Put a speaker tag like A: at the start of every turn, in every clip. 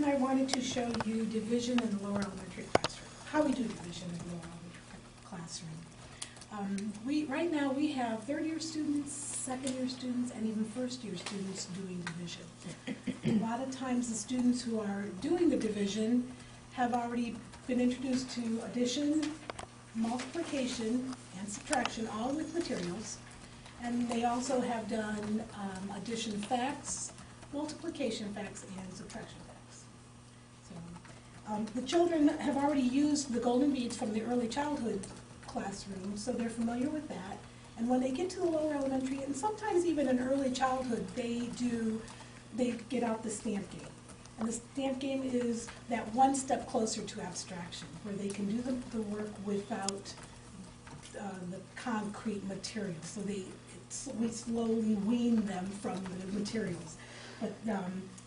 A: and I wanted to show you division in the lower elementary classroom, how we do division in the lower elementary classroom. Right now we have third-year students, second-year students, and even first-year students doing division. A lot of times the students who are doing the division have already been introduced to addition, multiplication, and subtraction, all with materials. And they also have done addition facts, multiplication facts, and subtraction facts. So, the children have already used the golden beads from the early childhood classroom, so they're familiar with that. And when they get to the lower elementary, and sometimes even in early childhood, they get out the stamp game. And the stamp game is that one step closer to abstraction, where they can do the work without the concrete material. So we slowly wean them from the materials.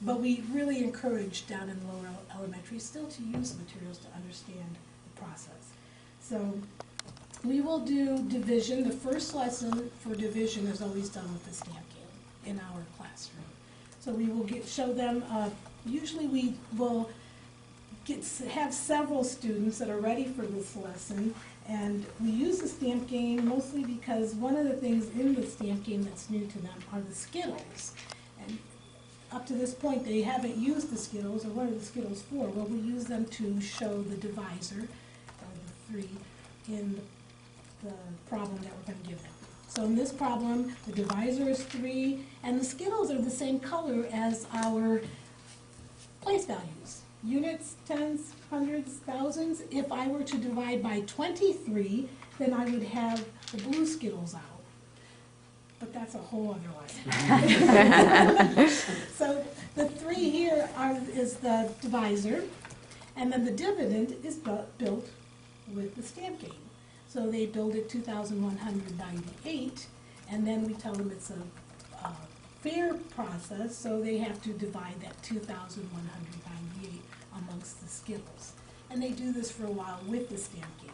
A: But we really encourage down in lower elementary still to use the materials to understand the process. So we will do division. The first lesson for division is always done with the stamp game in our classroom. So we will show them, usually we will have several students that are ready for this lesson, and we use the stamp game mostly because one of the things in the stamp game that's new to them are the Skittles. And up to this point they haven't used the Skittles, or what are the Skittles for? Well, we use them to show the divisor, or the 3, in the problem that we're going to give them. So in this problem, the divisor is 3, and the Skittles are the same color as our place values. Units, tens, hundreds, thousands. If I were to divide by 23, then I would have the blue Skittles out. But that's a whole other lesson. So the 3 here is the divisor, and then the dividend is built with the stamp game. So they build it 2,198, and then we tell them it's a fair process, so they have to divide that 2,198 amongst the Skittles. And they do this for a while with the stamp game.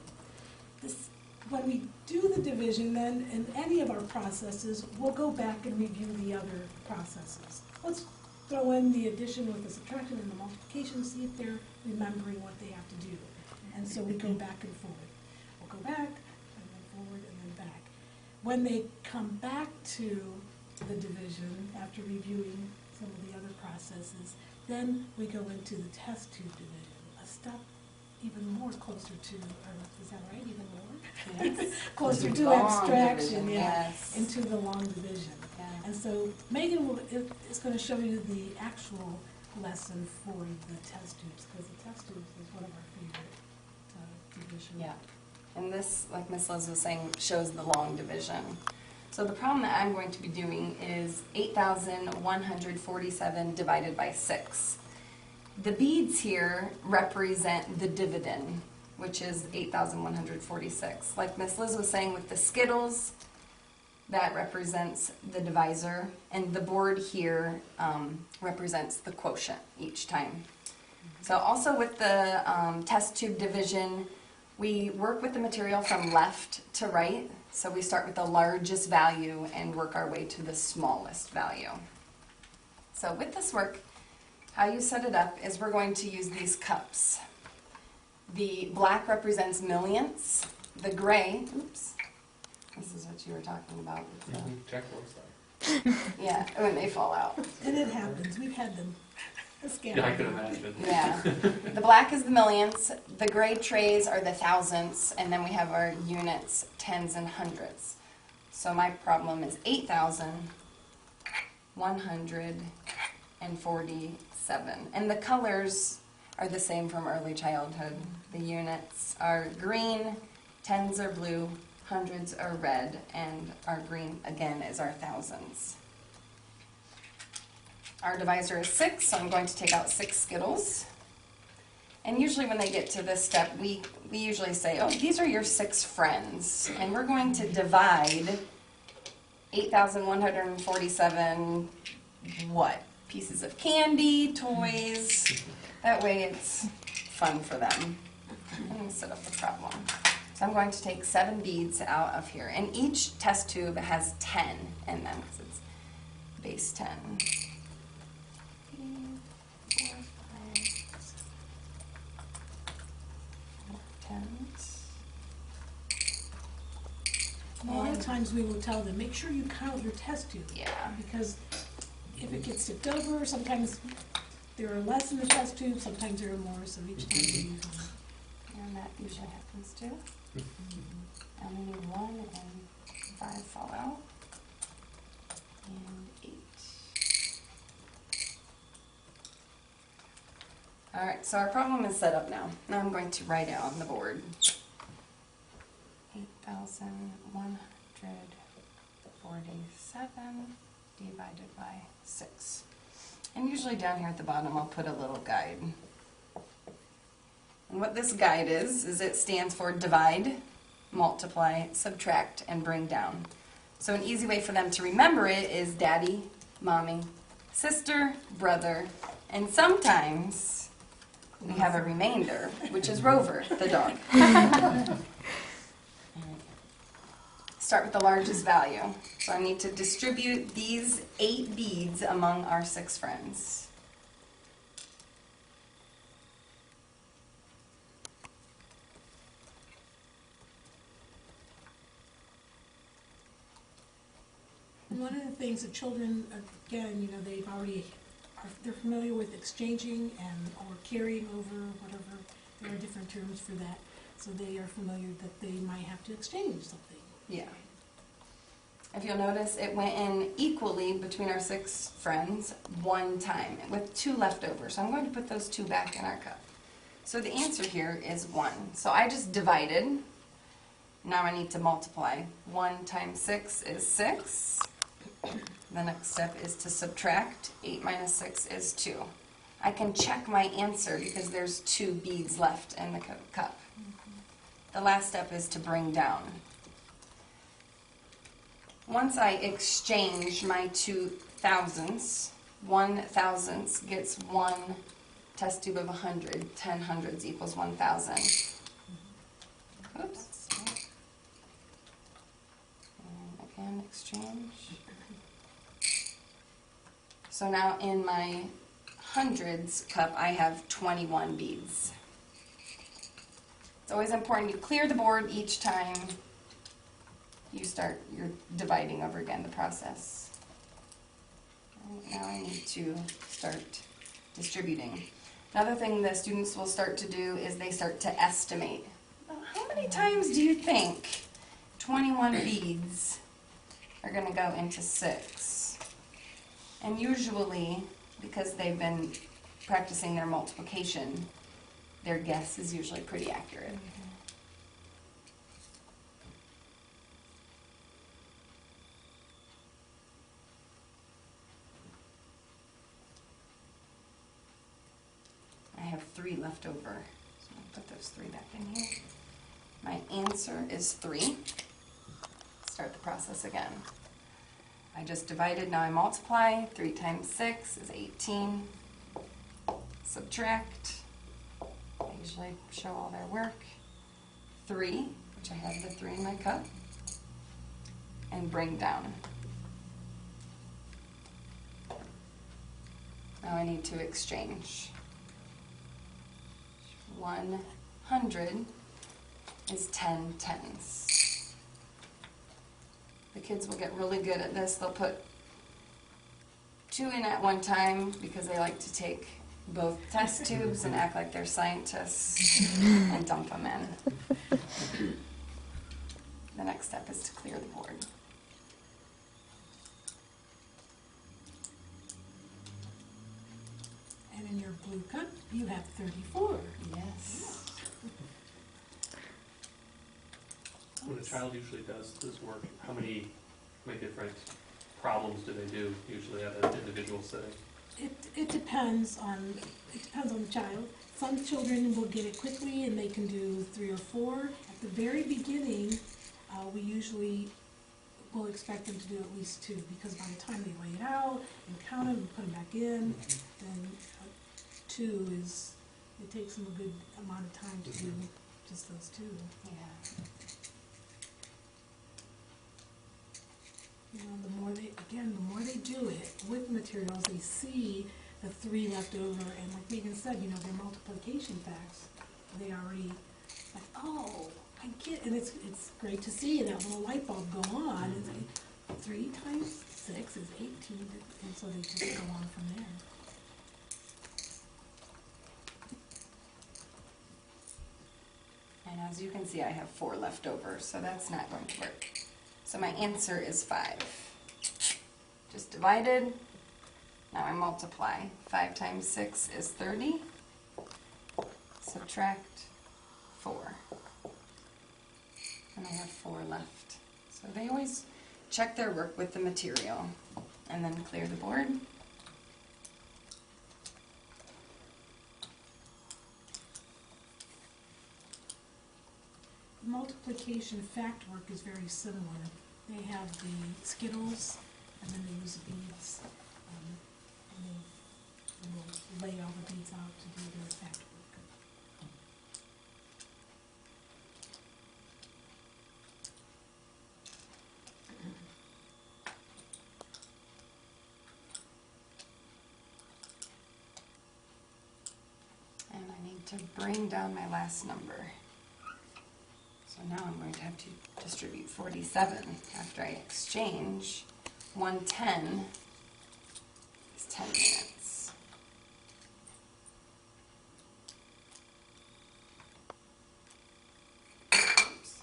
A: When we do the division, then in any of our processes, we'll go back and review the other processes. Let's throw in the addition with the subtraction and the multiplication, see if they're remembering what they have to do. And so we go back and forth. We'll go back, and then forward, and then back. When they come back to the division, after reviewing some of the other processes, then we go into the test tube division, a step even more closer to, is that right, even more?
B: Yes.
A: Closer to abstraction, yes, into the long division.
B: Yeah.
A: And so Megan is going to show you the actual lesson for the test tubes, because the test tubes is one of our favorite division.
B: Yeah. And this, like Miss Liz was saying, shows the long division. So the problem that I'm going to be doing is 8,147 divided by 6. The beads here represent the dividend, which is 8,146. Like Miss Liz was saying with the Skittles, that represents the divisor, and the board here represents the quotient each time. So also with the test tube division, we work with the material from left to right. So we start with the largest value and work our way to the smallest value. So with this work, how you set it up is we're going to use these cups. The black represents millionths. The gray, oops, this is what you were talking about.
C: Check those.
B: Yeah, when they fall out.
A: And it happens. We've had them.
C: Yeah, I could imagine.
B: Yeah. The black is the millionths, the gray trays are the thousandths, and then we have our units, tens and hundreds. So my problem is 8,147. And the colors are the same from early childhood. The units are green, tens are blue, hundreds are red, and our green, again, is our thousands. Our divisor is 6, so I'm going to take out 6 Skittles. And usually when they get to this step, we usually say, oh, these are your 6 friends. And we're going to divide 8,147, what? Pieces of candy, toys. That way it's fun for them. I'm going to set up the problem. So I'm going to take 7 beads out of here. And each test tube has 10 in them because it's base 10. 3, 4, 5,
A: times we will tell them, make sure you count your test tube.
B: Yeah.
A: Because if it gets tipped over, sometimes there are less in the test tube, sometimes there are more, so each time we use them.
B: And that usually happens too. I only need 1 and 5 fall out. And 8. Alright, so our problem is set up now. Now I'm going to write it on the board. 8,147 divided by 6. And usually down here at the bottom I'll put a little guide. And what this guide is it stands for divide, multiply, subtract, and bring down. So an easy way for them to remember it is daddy, mommy, sister, brother, and sometimes we have a remainder, which is Rover, the dog. Start with the largest value. So I need to distribute these 8 beads among our 6 friends.
A: One of the things that children, again, you know, they've already, they're familiar with exchanging or carrying over, whatever, there are different terms for that. So they are familiar that they might have to exchange something.
B: Yeah. If you'll notice, it went in equally between our 6 friends 1 time, with 2 left over. So I'm going to put those 2 back in our cup. So the answer here is 1. So I just divided. Now I need to multiply. 1 times 6 is 6. The next step is to subtract. 8 minus 6 is 2. I can check my answer because there's 2 beads left in the cup. The last step is to bring down. Once I exchange my 2 thousandths, 1 thousandths gets 1 test tube of 100. 10 hundredths equals 1,000. Oops. And again, exchange. So now in my hundreds cup, I have 21 beads. It's always important to clear the board each time you're dividing over again the process. Right, now I need to start distributing. Another thing that students will start to do is they start to estimate. How many times do you think 21 beads are going to go into 6? And usually, because they've been practicing their multiplication, their guess is usually pretty accurate. I have 3 left over, so I'll put those 3 back in here. My answer is 3. Start the process again. I just divided, now I multiply. 3 times 6 is 18. Subtract. I usually show all their work. 3, which I have the 3 in my cup. And bring down. Now I need to exchange. 100 is 10 tens. The kids will get really good at this. They'll put 2 in at one time because they like to take both test tubes and act like they're scientists and dump them in. The next step is to clear the board.
A: And in your blue cup, you have 34.
B: Yes.
C: When a child usually does this work, how many different problems do they do usually at an individual setting?
A: It depends on the child. Some children will get it quickly and they can do 3 or 4. At the very beginning, we usually will expect them to do at least 2 because by the time they weigh it out and count them and put them back in, then 2 is, it takes them a good amount of time to do just those 2.
B: Yeah.
A: You know, the more they do it with materials, they see the 3 left over, and like Megan said, you know, their multiplication facts, they already, like, oh, I get, and it's great to see that little light bulb go on, and say, 3 times 6 is 18, and so they just go on from there.
B: And as you can see, I have 4 left over, so that's not going to work. So my answer is 5. Just divided. Now I multiply. 5 times 6 is 30. Subtract 4. And I have 4 left. So they always check their work with the material and then clear the board.
A: The multiplication fact work is very similar. They have the Skittles, and then they use beads, and they will lay all the beads out to do their fact work.
B: And I need to bring down my last number. So now I'm going to have to distribute 47 after I exchange 110 is 10 minutes. Oops.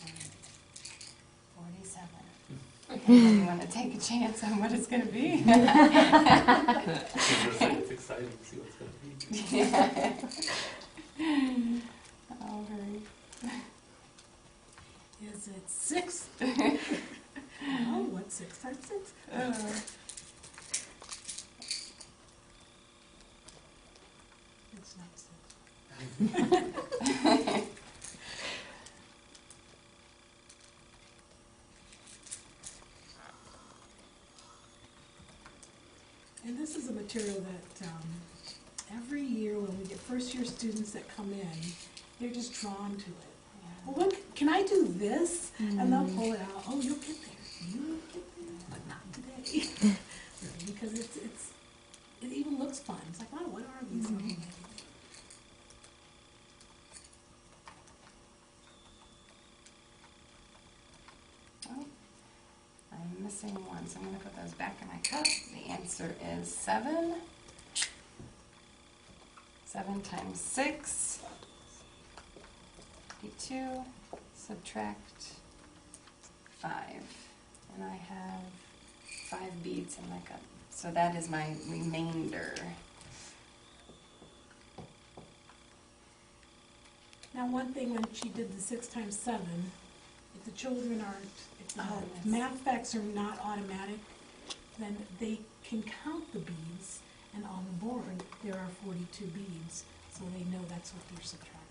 B: And 47. You want to take a chance on what it's going to be?
C: It's exciting to see what's gonna be.
B: I'll hurry.
A: Is it 6? Oh, what's 6 times 6? It's not 6. And this is a material that every year when we get first-year students that come in, they're just drawn to it. Well, look, can I do this? And they'll pull it out. Oh, you'll get there. You'll get there, but not today. Because it even looks fun. It's like, wow, what are these?
B: Oh, I'm missing one, so I'm going to put those back in my cup. The answer is 7. 7 times 6, 52, subtract 5. And I have 5 beads in my cup. So that is my remainder.
A: Now, one thing when she did the 6 times 7, if the children aren't, if the
B: Oh, yes.
A: math facts are not automatic, then they can count the beads, and on the board there are 42 beads, so they know that's what they're subtracting.